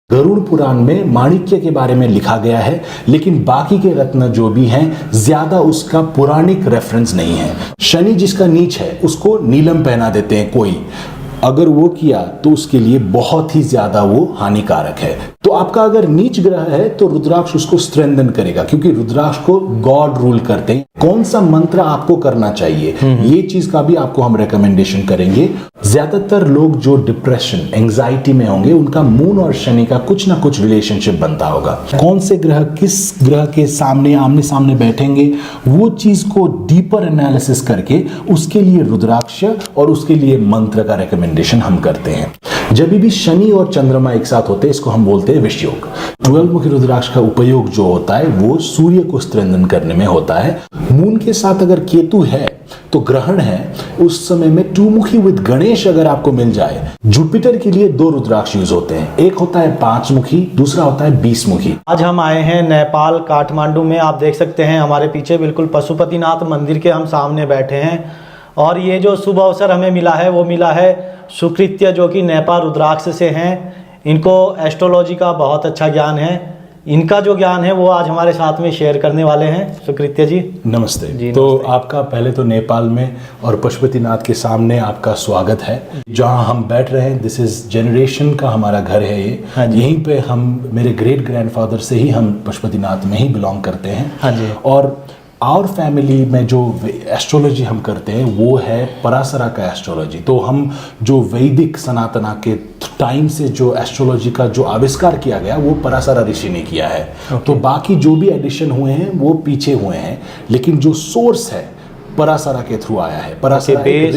गरुड़ पुराण में माणिक्य के बारे में लिखा गया है, लेकिन बाकी के रत्न जो भी हैं ज्यादा उसका पौराणिक रेफरेंस नहीं है। शनि जिसका नीच है उसको नीलम पहना देते हैं कोई, अगर वो किया तो उसके लिए बहुत ही ज्यादा वो हानिकारक है। तो आपका अगर नीच ग्रह है तो रुद्राक्ष उसको स्ट्रेंथन करेगा, क्योंकि रुद्राक्ष को गॉड रूल करते हैं। कौन सा मंत्र आपको करना चाहिए ये चीज का भी आपको हम रेकमेंडेशन करेंगे। ज्यादातर लोग जो डिप्रेशन एंजाइटी में होंगे उनका मून और शनि का कुछ ना कुछ रिलेशनशिप बनता होगा। कौन से ग्रह किस ग्रह के सामने आमने सामने बैठेंगे वो चीज को डीपर एनालिसिस करके उसके लिए रुद्राक्ष और उसके लिए मंत्र का रेकमेंडेशन हम करते हैं। जब भी शनि और चंद्रमा एक साथ होते हैं इसको हम बोलते हैं विष योग। 12 मुखी रुद्राक्ष का उपयोग जो होता है वो सूर्य को स्ट्रेंथन करने में होता है। मून के साथ अगर केतु है तो ग्रहण है, उस समय में 2 मुखी विद गणेश अगर आपको मिल जाए। जुपिटर के लिए 2 रुद्राक्ष यूज होते हैं, एक होता है 5 मुखी, दूसरा होता है 20 मुखी। आज हम आए हैं नेपाल काठमांडू में। आप देख सकते हैं हमारे पीछे बिल्कुल पशुपतिनाथ मंदिर के हम सामने बैठे हैं, और ये जो शुभ अवसर हमें मिला है वो मिला है सुकृत्य, जो कि नेपाल रुद्राक्ष से हैं। इनको एस्ट्रोलॉजी का बहुत अच्छा ज्ञान है। इनका जो ज्ञान है वो आज हमारे साथ में शेयर करने वाले हैं। सुकृत्य जी नमस्ते जी। तो आपका पहले तो नेपाल में और पशुपतिनाथ के सामने आपका स्वागत है। जहां हम बैठ रहे हैं दिस इज जनरेशन का हमारा घर है ये। हाँ जी। यहीं पे हम मेरे ग्रेट ग्रैंडफादर से ही हम पशुपतिनाथ में ही बिलोंग करते हैं। हाँ जी। और आवर फैमिली में जो एस्ट्रोलॉजी हम करते हैं वो है पराशरा का एस्ट्रोलॉजी। तो हम जो वैदिक सनातना के टाइम से जो एस्ट्रोलॉजी का जो आविष्कार किया गया वो पराशरा ऋषि ने किया है। तो बाकी जो भी एडिशन हुए हैं वो पीछे हुए हैं, लेकिन जो सोर्स है पराशरा के थ्रू आया है। पराशरा बेस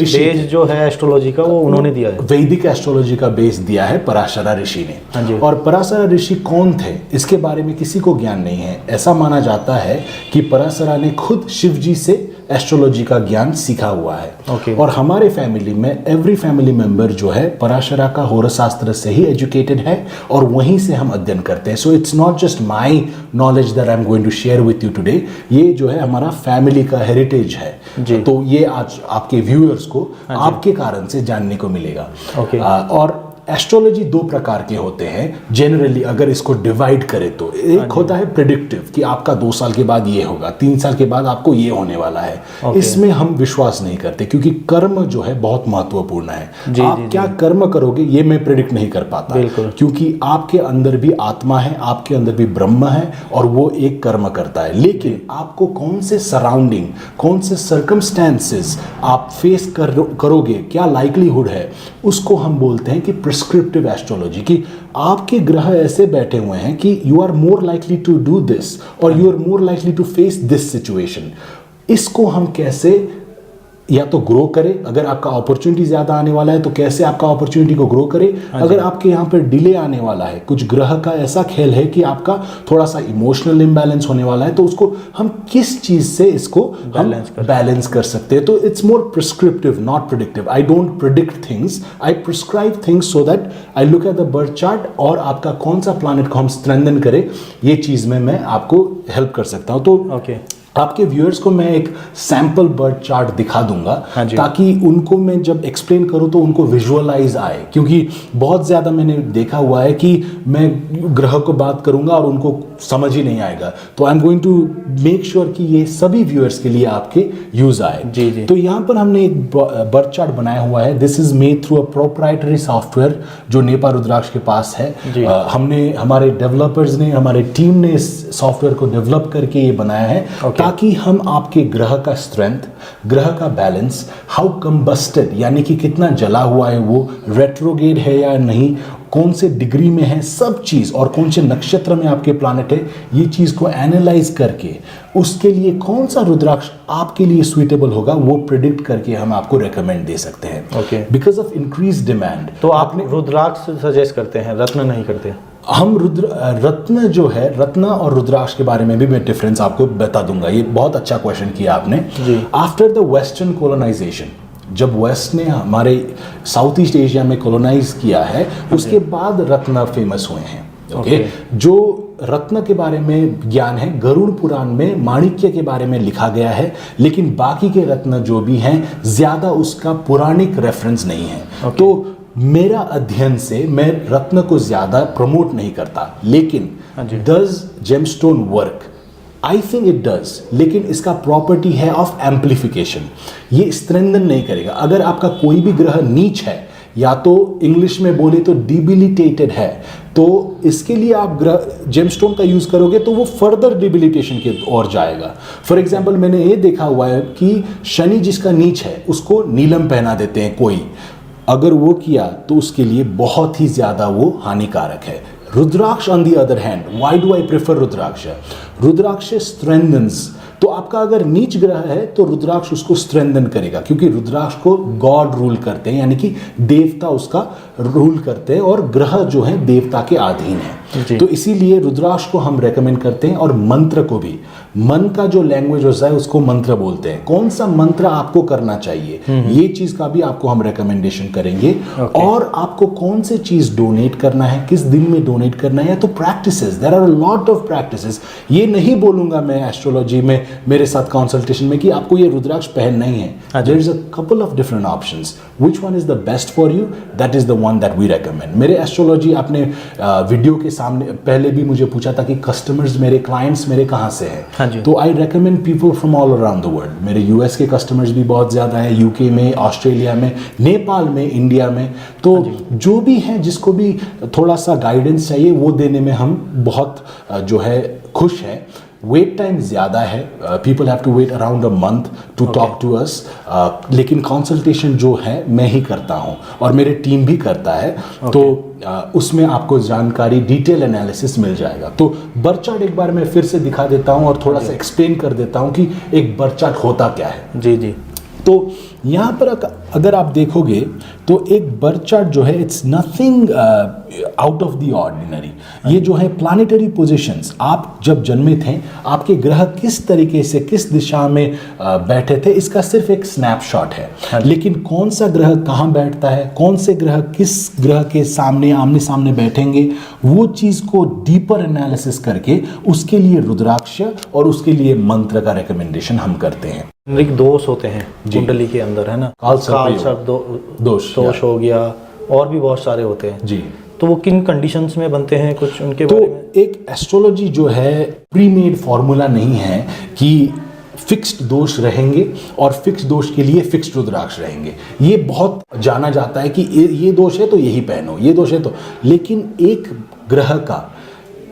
जो है एस्ट्रोलॉजी का वो उन्होंने दिया है। वैदिक एस्ट्रोलॉजी का बेस दिया है पराशरा ऋषि ने। हाँ जी। और पराशरा ऋषि कौन थे इसके बारे में किसी को ज्ञान नहीं है। ऐसा माना जाता है कि पराशरा ने खुद शिव जी से एस्ट्रोलॉजी का ज्ञान सीखा हुआ है। और हमारे फैमिली में एवरी फैमिली मेंबर जो है पराशरा का होरशास्त्र से ही एजुकेटेड है और वहीं से हम अध्ययन करते हैं। So it's not just my knowledge that I am going to share with you today, ये जो है हमारा फैमिली का हेरिटेज है जी। तो ये आज आपके व्यूअर्स को आपके कारण से जानने को मिलेगा। और एस्ट्रोलॉजी 2 प्रकार के होते हैं जनरली, अगर इसको डिवाइड करें तो एक होता है प्रेडिक्टिव कि आपका 2 साल के बाद ये होगा, 3 साल के बाद आपको ये होने वाला है। इसमें हम विश्वास नहीं करते, क्योंकि कर्म जो है बहुत महत्वपूर्ण है। आप क्या कर्म करोगे ये मैं प्रेडिक्ट नहीं कर पाता, क्योंकि आपके अंदर भी आत्मा है, आपके अंदर भी ब्रह्म है और वो एक कर्म करता है। लेकिन आपको कौन से सराउंडिंग, कौन से सर्कमस्टेंसेस आप फेस करोगे, क्या लाइकलीहुड है, उसको हम बोलते हैं कि प्रिस्क्रिप्टिव एस्ट्रोलॉजी। कि आपके ग्रह ऐसे बैठे हुए हैं कि you are more likely to do this और you are more likely to face this situation. इसको हम कैसे या तो ग्रो करें, अगर आपका अपॉर्चुनिटी ज्यादा आने वाला है तो कैसे आपका अपॉर्चुनिटी को ग्रो करें। अगर आपके यहाँ पर डिले आने वाला है, कुछ ग्रह का ऐसा खेल है कि आपका थोड़ा सा इमोशनल इम्बैलेंस होने वाला है, तो उसको हम किस चीज से इसको बैलेंस कर सकते हैं। तो it's more prescriptive not predictive. I don't predict things, I prescribe things so that I look at the birth chart और आपका कौन सा प्लैनेट को हम स्ट्रेंथन करें, ये चीज में मैं आपको हेल्प कर सकता हूँ। तो आपके व्यूअर्स को मैं एक सैंपल बर्थ चार्ट दिखा दूंगा ताकि उनको मैं जब एक्सप्लेन करूं तो उनको विजुअलाइज आए, क्योंकि बहुत ज़्यादा मैंने देखा हुआ है कि मैं ग्रह को बात करूंगा और उनको समझ ही नहीं आएगा। तो I am going to make sure कि ये सभी व्यूअर्स के लिए आपके यूज आए। जी। तो यहाँ पर हमने एक बर्थ चार्ट बनाया हुआ है। This is made through a proprietary software जो नेपाल रुद्राक्ष के पास है। हमने, हमारे डेवलपर्स ने, हमारे टीम ने इस सॉफ्टवेयर को डेवलप करके ये बनाया है ताकि हम आपके ग्रह का स्ट्रेंथ, ग्रह का बैलेंस, हाउ कंबस्टेड यानी कि कितना जला हुआ है वो, रेट्रोगेड है या नहीं, कौन से डिग्री में है, सब चीज़, और कौन से नक्षत्र में आपके प्लैनेट है, ये चीज़ को एनालाइज करके उसके लिए कौन सा रुद्राक्ष आपके लिए सुइटेबल होगा वो प्रिडिक्ट करके हम आपको रेकमेंड दे सकते हैं। Because of increase demand. तो आप रुद्राक्ष सजेस्ट करते हैं, रत्न नहीं करते? हम रत्न जो है, रत्न और रुद्राक्ष के बारे में भी मैं डिफरेंस आपको बता दूंगा। ये बहुत अच्छा क्वेश्चन किया आपने। आफ्टर द वेस्टर्न कोलोनाइजेशन, जब वेस्ट ने हमारे साउथ ईस्ट एशिया में कोलोनाइज किया है, उसके बाद रत्न फेमस हुए हैं। जो रत्न के बारे में ज्ञान है, गरुड़ पुराण में माणिक्य के बारे में लिखा गया है, लेकिन बाकी के रत्न जो भी हैं ज्यादा उसका पौराणिक रेफरेंस नहीं है। तो मेरा अध्ययन से मैं रत्न को ज़्यादा प्रमोट नहीं करता, लेकिन does gemstone work? I think it does, लेकिन इसका प्रॉपर्टी है ऑफ एम्पलीफिकेशन। ये स्ट्रेंथन नहीं करेगा। अगर आपका कोई भी ग्रह नीच है या तो इंग्लिश में बोले तो डिबिलिटेटेड है, तो इसके लिए आप ग्रह जेमस्टोन का यूज करोगे तो वो फर्दर डिबिलिटेशन की ओर जाएगा। फॉर एग्जांपल मैंने ये देखा हुआ है कि शनि जिसका नीच है उसको नीलम पहना देते हैं कोई, अगर वो किया तो उसके लिए बहुत ही ज्यादा वो हानिकारक है। Rudraksha on the other hand, why do I prefer rudraksha? Rudraksha strengthens, तो आपका अगर नीच ग्रह है तो रुद्राक्ष उसको स्ट्रेंथन करेगा, क्योंकि रुद्राक्ष को गॉड रूल करते हैं, यानी कि देवता उसका रूल करते हैं और ग्रह जो है देवता के अधीन है। तो इसीलिए रुद्राक्ष को हम रेकमेंड करते हैं। और मंत्र को भी, मन का जो लैंग्वेज होता है उसको मंत्र बोलते हैं। कौन सा मंत्र आपको करना चाहिए ये चीज का भी आपको हम रेकमेंडेशन करेंगे। और आपको कौन से चीज डोनेट करना है, किस दिन में डोनेट करना है, तो practices, there are a lot of practices. ये नहीं बोलूंगा मैं एस्ट्रोलॉजी में मेरे साथ कंसल्टेशन में कि आपको ये रुद्राक्ष पहनना ही है। There is a couple of different options, which one is the best for you, that is the one that we recommend. मेरे एस्ट्रोलॉजी, आपने वीडियो के सामने पहले भी मुझे पूछा था कि कस्टमर्स मेरे, क्लाइंट्स मेरे कहाँ से हैं, तो I recommend people from all around the world. मेरे यूएस के कस्टमर्स भी बहुत ज़्यादा है, यूके में, ऑस्ट्रेलिया में, नेपाल में, इंडिया में। तो जो भी है, जिसको भी थोड़ा सा गाइडेंस चाहिए वो देने में हम बहुत जो है खुश है। वेट टाइम ज़्यादा है, people have to wait around a month to talk to us, लेकिन कंसल्टेशन जो है मैं ही करता हूँ और मेरे टीम भी करता है। तो उसमें आपको जानकारी, डिटेल एनालिसिस मिल जाएगा। तो बर्थ चार्ट एक बार मैं फिर से दिखा देता हूँ और थोड़ा सा एक्सप्लेन कर देता हूँ कि एक बर्थ चार्ट होता क्या है। जी जी। तो यहाँ पर अगर आप देखोगे तो एक बर्थ चार्ट जो है, it's nothing out of the ordinary. ये जो है प्लानिटरी पोजीशंस, आप जब जन्मे थे आपके ग्रह किस तरीके से किस दिशा में बैठे थे, इसका सिर्फ एक स्नैपशॉट है। लेकिन कौन सा ग्रह कहाँ बैठता है, कौन से ग्रह किस ग्रह के सामने आमने सामने बैठेंगे, वो चीज़ को डीपर एनालिसिस करके उसके लिए रुद्राक्ष और उसके लिए मंत्र का रिकमेंडेशन हम करते हैं। दोष होते हैं कुंडली के अंदर, है ना, काल सर्प दोष हो गया, और भी बहुत सारे होते हैं जी। तो वो किन कंडीशंस में बनते हैं, कुछ उनके बारे में? एक एस्ट्रोलॉजी जो है प्री मेड फॉर्मूला नहीं है कि फिक्स्ड दोष रहेंगे और फिक्स्ड दोष के लिए फिक्स्ड रुद्राक्ष रहेंगे। ये बहुत जाना जाता है कि ये दोष है तो यही पहनो, ये दोष है तो, लेकिन एक ग्रह का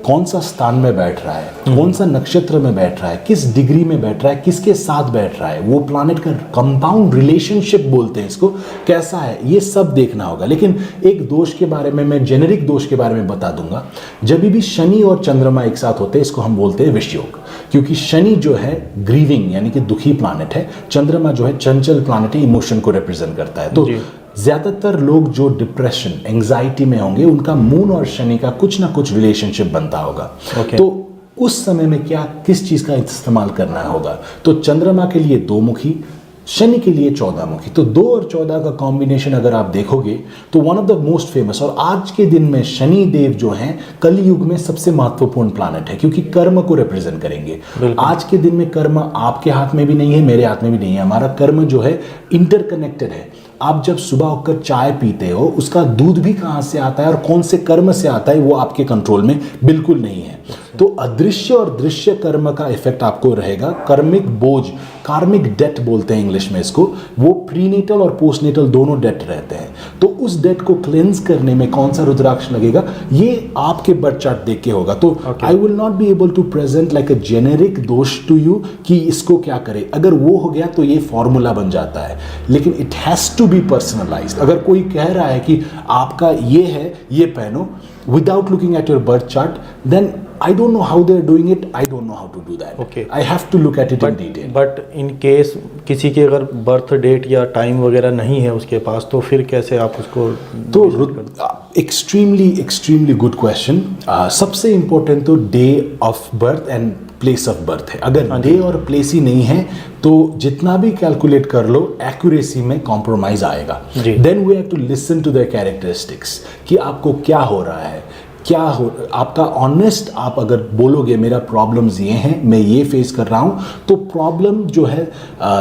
कौन सा स्थान में बैठ रहा है, कौन सा नक्षत्र में बैठ रहा है, किस डिग्री में बैठ रहा है, किसके साथ बैठ रहा है, वो प्लैनेट का कंपाउंड रिलेशनशिप बोलते हैं इसको, कैसा है, ये सब देखना होगा। लेकिन एक दोष के बारे में मैं जेनेरिक दोष के बारे में बता दूंगा। जब भी शनि और चंद्रमा एक साथ होते हैं इसको हम बोलते हैं विषयोग, क्योंकि शनि जो है ग्रीविंग यानी कि दुखी प्लैनेट है, चंद्रमा जो है चंचल प्लैनेट है, इमोशन को रिप्रेजेंट करता है। तो ज्यादातर लोग जो डिप्रेशन, एंजाइटी में होंगे उनका मून और शनि का कुछ ना कुछ रिलेशनशिप बनता होगा। तो उस समय में क्या किस चीज का इस्तेमाल करना होगा, तो चंद्रमा के लिए 2 मुखी, शनि के लिए 14 मुखी। तो 2 और 14 का कॉम्बिनेशन अगर आप देखोगे तो one of the most famous, और आज के दिन में शनि देव जो हैं कलयुग में सबसे महत्वपूर्ण प्लैनेट है, क्योंकि कर्म को रिप्रेजेंट करेंगे। आज के दिन में कर्म आपके हाथ में भी नहीं है, मेरे हाथ में भी नहीं है। हमारा कर्म जो है इंटरकनेक्टेड है। आप जब सुबह उठकर चाय पीते हो उसका दूध भी कहाँ से आता है और कौन से कर्म से आता है वो आपके कंट्रोल में बिल्कुल नहीं है। तो अदृश्य और दृश्य कर्म का इफेक्ट आपको रहेगा। कर्मिक बोझ, कार्मिक डेट बोलते हैं इंग्लिश में इसको, वो प्रीनेटल और पोस्टनेटल दोनों डेट रहते हैं। तो उस डेट को क्लेंस करने में कौन सा रुद्राक्ष लगेगा ये आपके बर्थ चार्ट देख के होगा। तो I will not be able to present like a generic dosha to you कि इसको क्या करे। अगर वो हो गया तो ये फॉर्मूला बन जाता है, लेकिन it has to be personalised. अगर कोई कह रहा है कि आपका ये है, ये पहनो, without looking at your birth chart, then I don't know how they're doing it. I don't know how to do that. Okay. I have to look at it in detail. But in case किसी के अगर birth date या time वगैरह नहीं है उसके पास, तो फिर कैसे आप उसको? तो एक्सट्रीमली गुड क्वेश्चन। सबसे इम्पोर्टेंट तो day of birth and place of birth है। अगर डे और प्लेस ही नहीं है तो जितना भी कैलकुलेट कर लो एक्यूरेसी में कॉम्प्रोमाइज आएगा। Then we have to listen to the characteristics कि आपको क्या हो रहा है, क्या हो आपका ऑनेस्ट। आप अगर बोलोगे मेरा प्रॉब्लम्स ये हैं, मैं ये फेस कर रहा हूँ, तो प्रॉब्लम जो है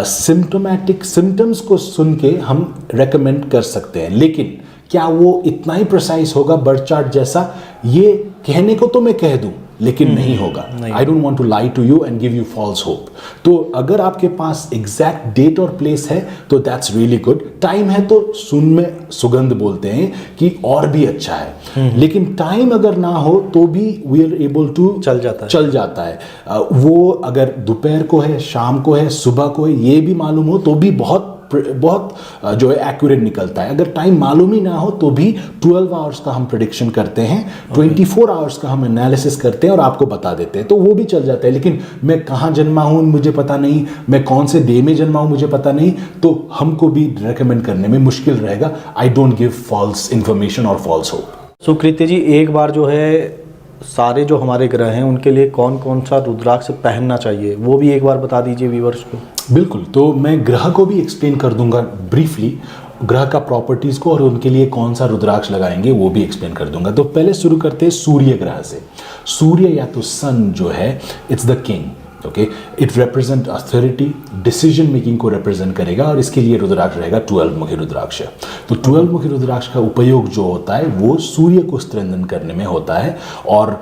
सिम्टोमेटिक सिम्टम्स को सुन के हम रेकमेंड कर सकते हैं। लेकिन क्या वो इतना ही प्रिसाइज होगा बर्थ चार्ट जैसा? ये कहने को तो मैं कह दूं, लेकिन नहीं होगा। I don't want to lie to you and give you false hope. तो अगर आपके पास एग्जैक्ट डेट और प्लेस है तो दैट्स रियली गुड। टाइम है तो सुन में सुगंध बोलते हैं कि और भी अच्छा है। लेकिन टाइम अगर ना हो तो भी वी आर एबल टू चल जाता है। वो अगर दोपहर को है, शाम को है, सुबह को है, ये भी मालूम हो तो भी बहुत जो है एक्यूरेट निकलता है। अगर टाइम मालूम ही ना हो तो भी 12 आवर्स का हम प्रेडिक्शन करते हैं, 24 आवर्स का हम एनालिसिस करते हैं और आपको बता देते हैं, तो वो भी चल जाता है। लेकिन मैं कहाँ जन्मा हूँ मुझे पता नहीं, मैं कौन से डे में जन्मा हूँ मुझे पता नहीं, तो हमको भी रेकमेंड करने में मुश्किल रहेगा। I don't give false information और फॉल्स होप। सुकृति जी, एक बार जो है सारे जो हमारे ग्रह हैं उनके लिए कौन कौन सा रुद्राक्ष पहनना चाहिए, वो भी एक बार बता दीजिए व्यूअर्स को। बिल्कुल, तो मैं ग्रह को भी एक्सप्लेन कर दूंगा ब्रीफली, ग्रह का प्रॉपर्टीज को, और उनके लिए कौन सा रुद्राक्ष लगाएंगे वो भी एक्सप्लेन कर दूंगा। तो पहले शुरू करते हैं सूर्य ग्रह से। सूर्य या तो सन जो है, it's the king, okay, it represent authority, decision making को रिप्रेजेंट करेगा, और इसके लिए रुद्राक्ष रहेगा 12 मुखी रुद्राक्ष। तो 12 मुखी रुद्राक्ष का उपयोग जो होता है वो सूर्य को स्ट्रेंथन करने में होता है। और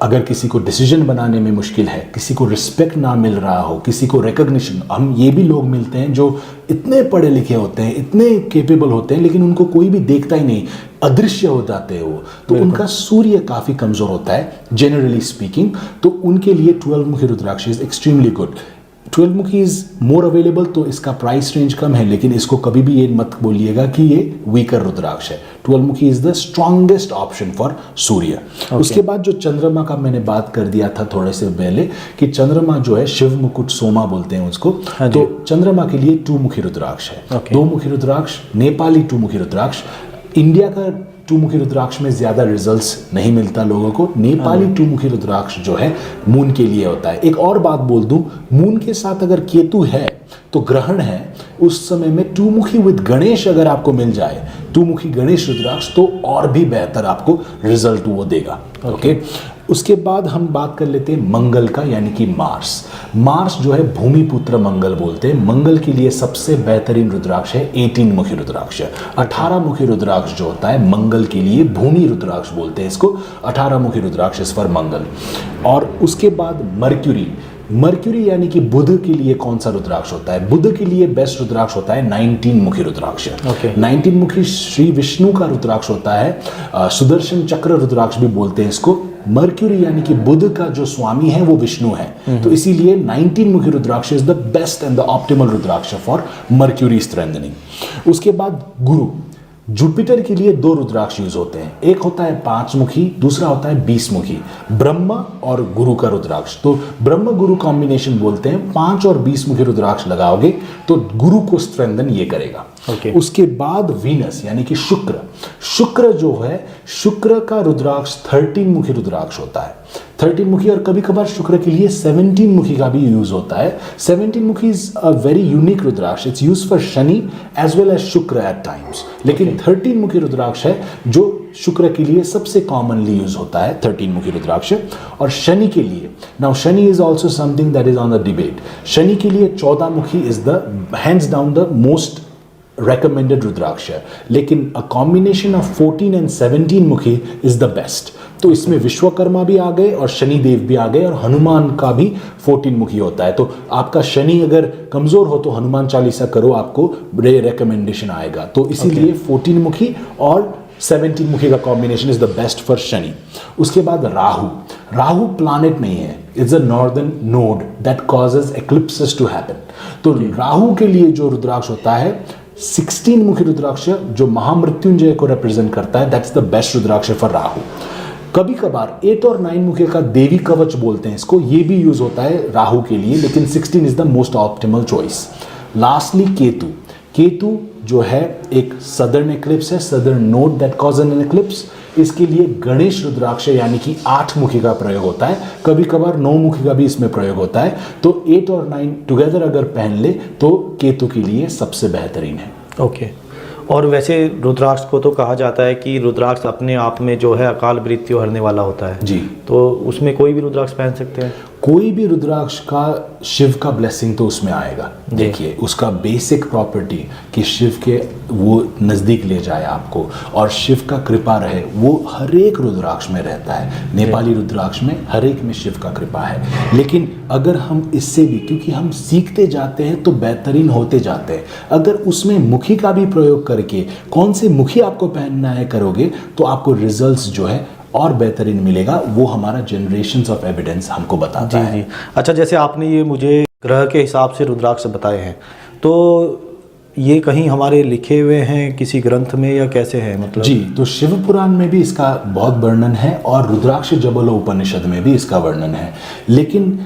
अगर किसी को डिसीजन बनाने में मुश्किल है, किसी को रिस्पेक्ट ना मिल रहा हो, किसी को रिकग्निशन, हम ये भी लोग मिलते हैं जो इतने पढ़े लिखे होते हैं, इतने केपेबल होते हैं, लेकिन उनको कोई भी देखता ही नहीं, अदृश्य हो जाते हैं वो, तो उनका सूर्य काफ़ी कमज़ोर होता है जनरली स्पीकिंग। तो उनके लिए 12 मुखी रुद्राक्ष इज एक्सट्रीमली गुड। 12 मुखी इज मोर अवेलेबल, तो इसका प्राइस रेंज कम है, लेकिन इसको कभी भी ये मत बोलिएगा कि ये वीकर रुद्राक्ष है। 12 मुखी is the strongest option for Surya. उसके बाद जो चंद्रमा का मैंने बात कर दिया था थोड़े से पहले कि चंद्रमा जो है शिव मुकुट सोमा बोलते हैं उसको, तो चंद्रमा के लिए 2 मुखी रुद्राक्ष है। 2 मुखी रुद्राक्ष, नेपाली 2 मुखी रुद्राक्ष। इंडिया का 2 मुखी रुद्राक्ष में ज़्यादा रिजल्ट्स नहीं मिलता लोगों को। नेपाली 2 मुखी रुद्राक्ष जो है मून के लिए होता है। एक और बात बोल दूं, मून के साथ अगर केतु है तो ग्रहण है, उस समय में 2 मुखी विद गणेश अगर आपको मिल जाए, 2 मुखी गणेश रुद्राक्ष, तो और भी बेहतर आपको रिजल्ट वो देगा। ओके, उसके बाद हम बात कर लेते हैं मंगल का, यानी कि मार्स। मार्स जो है भूमिपुत्र मंगल बोलते हैं। मंगल के लिए सबसे बेहतरीन रुद्राक्ष है 18 मुखी रुद्राक्ष। 18 मुखी रुद्राक्ष जो होता है मंगल के लिए, भूमि रुद्राक्ष बोलते हैं इसको, 18 मुखी रुद्राक्ष इस पर मंगल। और उसके बाद मर्क्यूरी, मर्क्यूरी यानी कि बुध के लिए कौन सा रुद्राक्ष होता है? बुध के लिए बेस्ट रुद्राक्ष होता है 19 मुखी रुद्राक्ष। 19 मुखी श्री विष्णु का रुद्राक्ष होता है, सुदर्शन चक्र रुद्राक्ष भी बोलते हैं इसको। मर्क्यूरी यानी कि बुध का जो स्वामी है वो विष्णु है, तो इसीलिए 19 मुखी rudraksha is the best and the optimal rudraksha for mercury strengthening. उसके बाद गुरु, जुपिटर के लिए 2 रुद्राक्ष यूज होते हैं, एक होता है 5 मुखी, दूसरा होता है 20 मुखी, ब्रह्मा और गुरु का रुद्राक्ष। तो ब्रह्म गुरु कॉम्बिनेशन बोलते हैं। 5 और 20 मुखी रुद्राक्ष लगाओगे तो गुरु को स्ट्रेंथन ये करेगा। उसके बाद वीनस यानी कि शुक्र, शुक्र जो है, शुक्र का रुद्राक्ष 13 मुखी रुद्राक्ष होता है। 13 मुखी, और कभी कभार शुक्र के लिए 17 मुखी का भी यूज होता है। 17 मुखी is a very unique rudraksha, it's use for Shani as well as Shukra at times, लेकिन 13 मुखी रुद्राक्ष है जो शुक्र के लिए सबसे कॉमनली यूज होता है, 13 मुखी रुद्राक्ष। और शनि के लिए, now Shani is also something that is on the debate. Shani के लिए 14 मुखी is the hands down the most recommended रुद्राक्ष है, लेकिन a combination of 14 and 17 मुखी is the best। तो इसमें विश्वकर्मा भी आ गए और शनि देव भी आ गए, और हनुमान का भी 14 मुखी होता है। तो आपका शनि अगर कमजोर हो तो हनुमान चालीसा करो, आपको रिकमेंडेशन आएगा। तो इसीलिए 14 मुखी और 17 मुखी का combination is the best for Shani. उसके बाद राहु, राहु प्लैनेट नहीं है, it's a northern node that causes eclipses to happen. तो राहु के लिए जो रुद्राक्ष होता है 16 मुखी रुद्राक्ष जो महामृत्युंजय को रिप्रेजेंट करता है, that's the best rudraksha for Rahu. कभी कभार 8 और 9 मुखी का देवी कवच बोलते हैं इसको, ये भी यूज होता है राहु के लिए, लेकिन 16 is the most optimal choice. Lastly Ketu, Ketu जो है एक सदर्न एक्लिप्स है, southern node that cause an eclipse. इसके लिए गणेश रुद्राक्ष यानी कि 8 मुखी का प्रयोग होता है, कभी कभार 9 मुखी का भी इसमें प्रयोग होता है। तो 8 और 9 टुगेदर अगर पहन ले तो केतु के लिए सबसे बेहतरीन है। ओके। और वैसे रुद्राक्ष को तो कहा जाता है कि रुद्राक्ष अपने आप में जो है अकाल मृत्यु हरने वाला होता है जी, तो उसमें कोई भी रुद्राक्ष पहन सकते हैं? कोई भी रुद्राक्ष का शिव का ब्लेसिंग तो उसमें आएगा। देखिए उसका बेसिक प्रॉपर्टी कि शिव के वो नज़दीक ले जाए आपको और शिव का कृपा रहे, वो हर एक रुद्राक्ष में रहता है। नेपाली रुद्राक्ष में हर एक में शिव का कृपा है। लेकिन अगर हम इससे भी, क्योंकि हम सीखते जाते हैं तो बेहतरीन होते जाते हैं, अगर उसमें मुखी का भी प्रयोग करके कौन से मुखी आपको पहनना है करोगे तो आपको रिजल्ट्स जो है और बेहतरीन मिलेगा। वो हमारा जनरेशंस ऑफ एविडेंस हमको बताता है। जी। अच्छा, जैसे आपने ये मुझे ग्रह के हिसाब से रुद्राक्ष बताए हैं, तो ये कहीं हमारे लिखे हुए हैं किसी ग्रंथ में या कैसे है मतलब? जी, तो शिव पुराण में भी इसका बहुत वर्णन है और रुद्राक्ष जबलो उपनिषद में भी इसका वर्णन है। लेकिन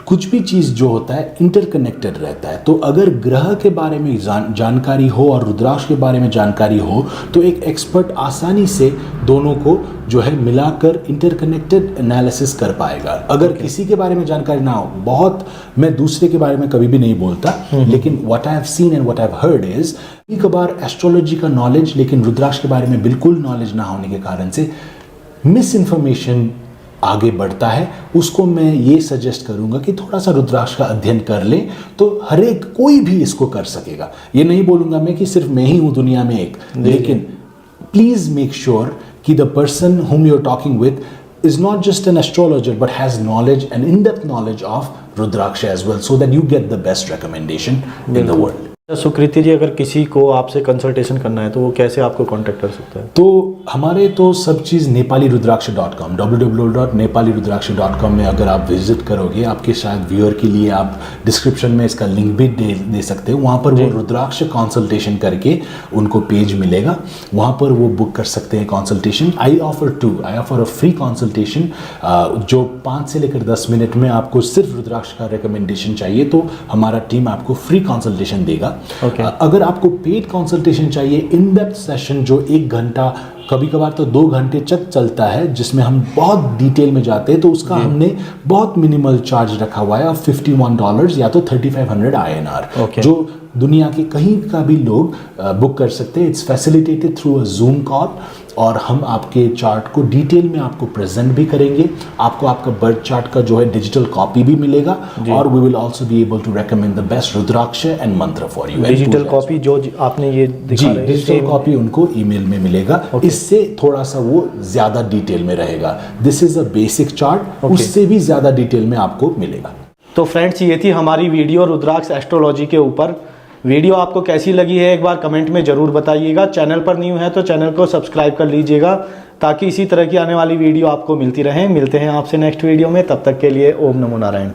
कुछ भी चीज़ जो होता है इंटरकनेक्टेड रहता है। तो अगर ग्रह के बारे में जानकारी हो और रुद्राक्ष के बारे में जानकारी हो तो एक एक्सपर्ट आसानी से दोनों को जो है मिलाकर इंटरकनेक्टेड एनालिसिस कर पाएगा। अगर किसी के बारे में जानकारी ना हो, बहुत, मैं दूसरे के बारे में कभी भी नहीं बोलता, लेकिन what I have seen and what I have heard is एक बार एस्ट्रोलॉजी का नॉलेज लेकिन रुद्राक्ष के बारे में बिल्कुल नॉलेज ना होने के कारण से मिस इन्फॉर्मेशन आगे बढ़ता है। उसको मैं ये सजेस्ट करूंगा कि थोड़ा सा रुद्राक्ष का अध्ययन कर लें तो हर एक कोई भी इसको कर सकेगा। ये नहीं बोलूंगा मैं कि सिर्फ मैं ही हूं दुनिया में एक, लेकिन प्लीज मेक श्योर कि the person whom you're talking with is not just an astrologer but has knowledge and in-depth knowledge of Rudraksha as well, so that you get the best recommendation in the world. सुकृति जी, अगर किसी को आपसे consultation करना है तो वो कैसे आपको कांटेक्ट कर सकता है? तो हमारे तो सब चीज़ nepalirudraksha.com www.nepalirudraksha.com में अगर आप विजिट करोगे, आपके शायद व्यूअर के लिए आप डिस्क्रिप्शन में इसका लिंक भी दे सकते हो। वहाँ पर वो रुद्राक्ष कंसल्टेशन करके उनको पेज मिलेगा, वहाँ पर वो बुक कर सकते हैं consultation. I offer a free consultation जो 5 से लेकर 10 मिनट में आपको सिर्फ रुद्राक्ष का रिकमेंडेशन चाहिए तो हमारा टीम आपको फ्री कंसल्टेशन देगा। अगर आपको पेड कंसल्टेशन चाहिए, इन डेप्थ सेशन जो 1 घंटा, कभी कभार तो 2 घंटे तक चलता है, जिसमें हम बहुत डिटेल में जाते हैं, तो उसका हमने बहुत मिनिमल चार्ज रखा हुआ है, $51 या तो 3500 INR, जो दुनिया के कहीं का भी लोग बुक कर सकते हैं। It's facilitated through a Zoom call और हम आपके चार्ट को डिटेल में आपको प्रेजेंट भी करेंगे। आपको आपका बर्थ चार्ट का जो है डिजिटल कॉपी भी मिलेगा और we will also be able to recommend the best rudraksha and mantra for you. Digital copy जो आपने ये दिखा रहे हैं, डिजिटल कॉपी उनको ईमेल में मिलेगा। इससे थोड़ा सा वो ज्यादा डिटेल में रहेगा। This is a basic chart, उससे भी ज्यादा डिटेल में आपको मिलेगा। तो फ्रेंड्स, ये थी हमारी वीडियो रुद्राक्ष एस्ट्रोलॉजी के ऊपर। वीडियो आपको कैसी लगी है एक बार कमेंट में ज़रूर बताइएगा। चैनल पर न्यू है तो चैनल को सब्सक्राइब कर लीजिएगा ताकि इसी तरह की आने वाली वीडियो आपको मिलती रहें। मिलते हैं आपसे नेक्स्ट वीडियो में, तब तक के लिए ओम नमो नारायण।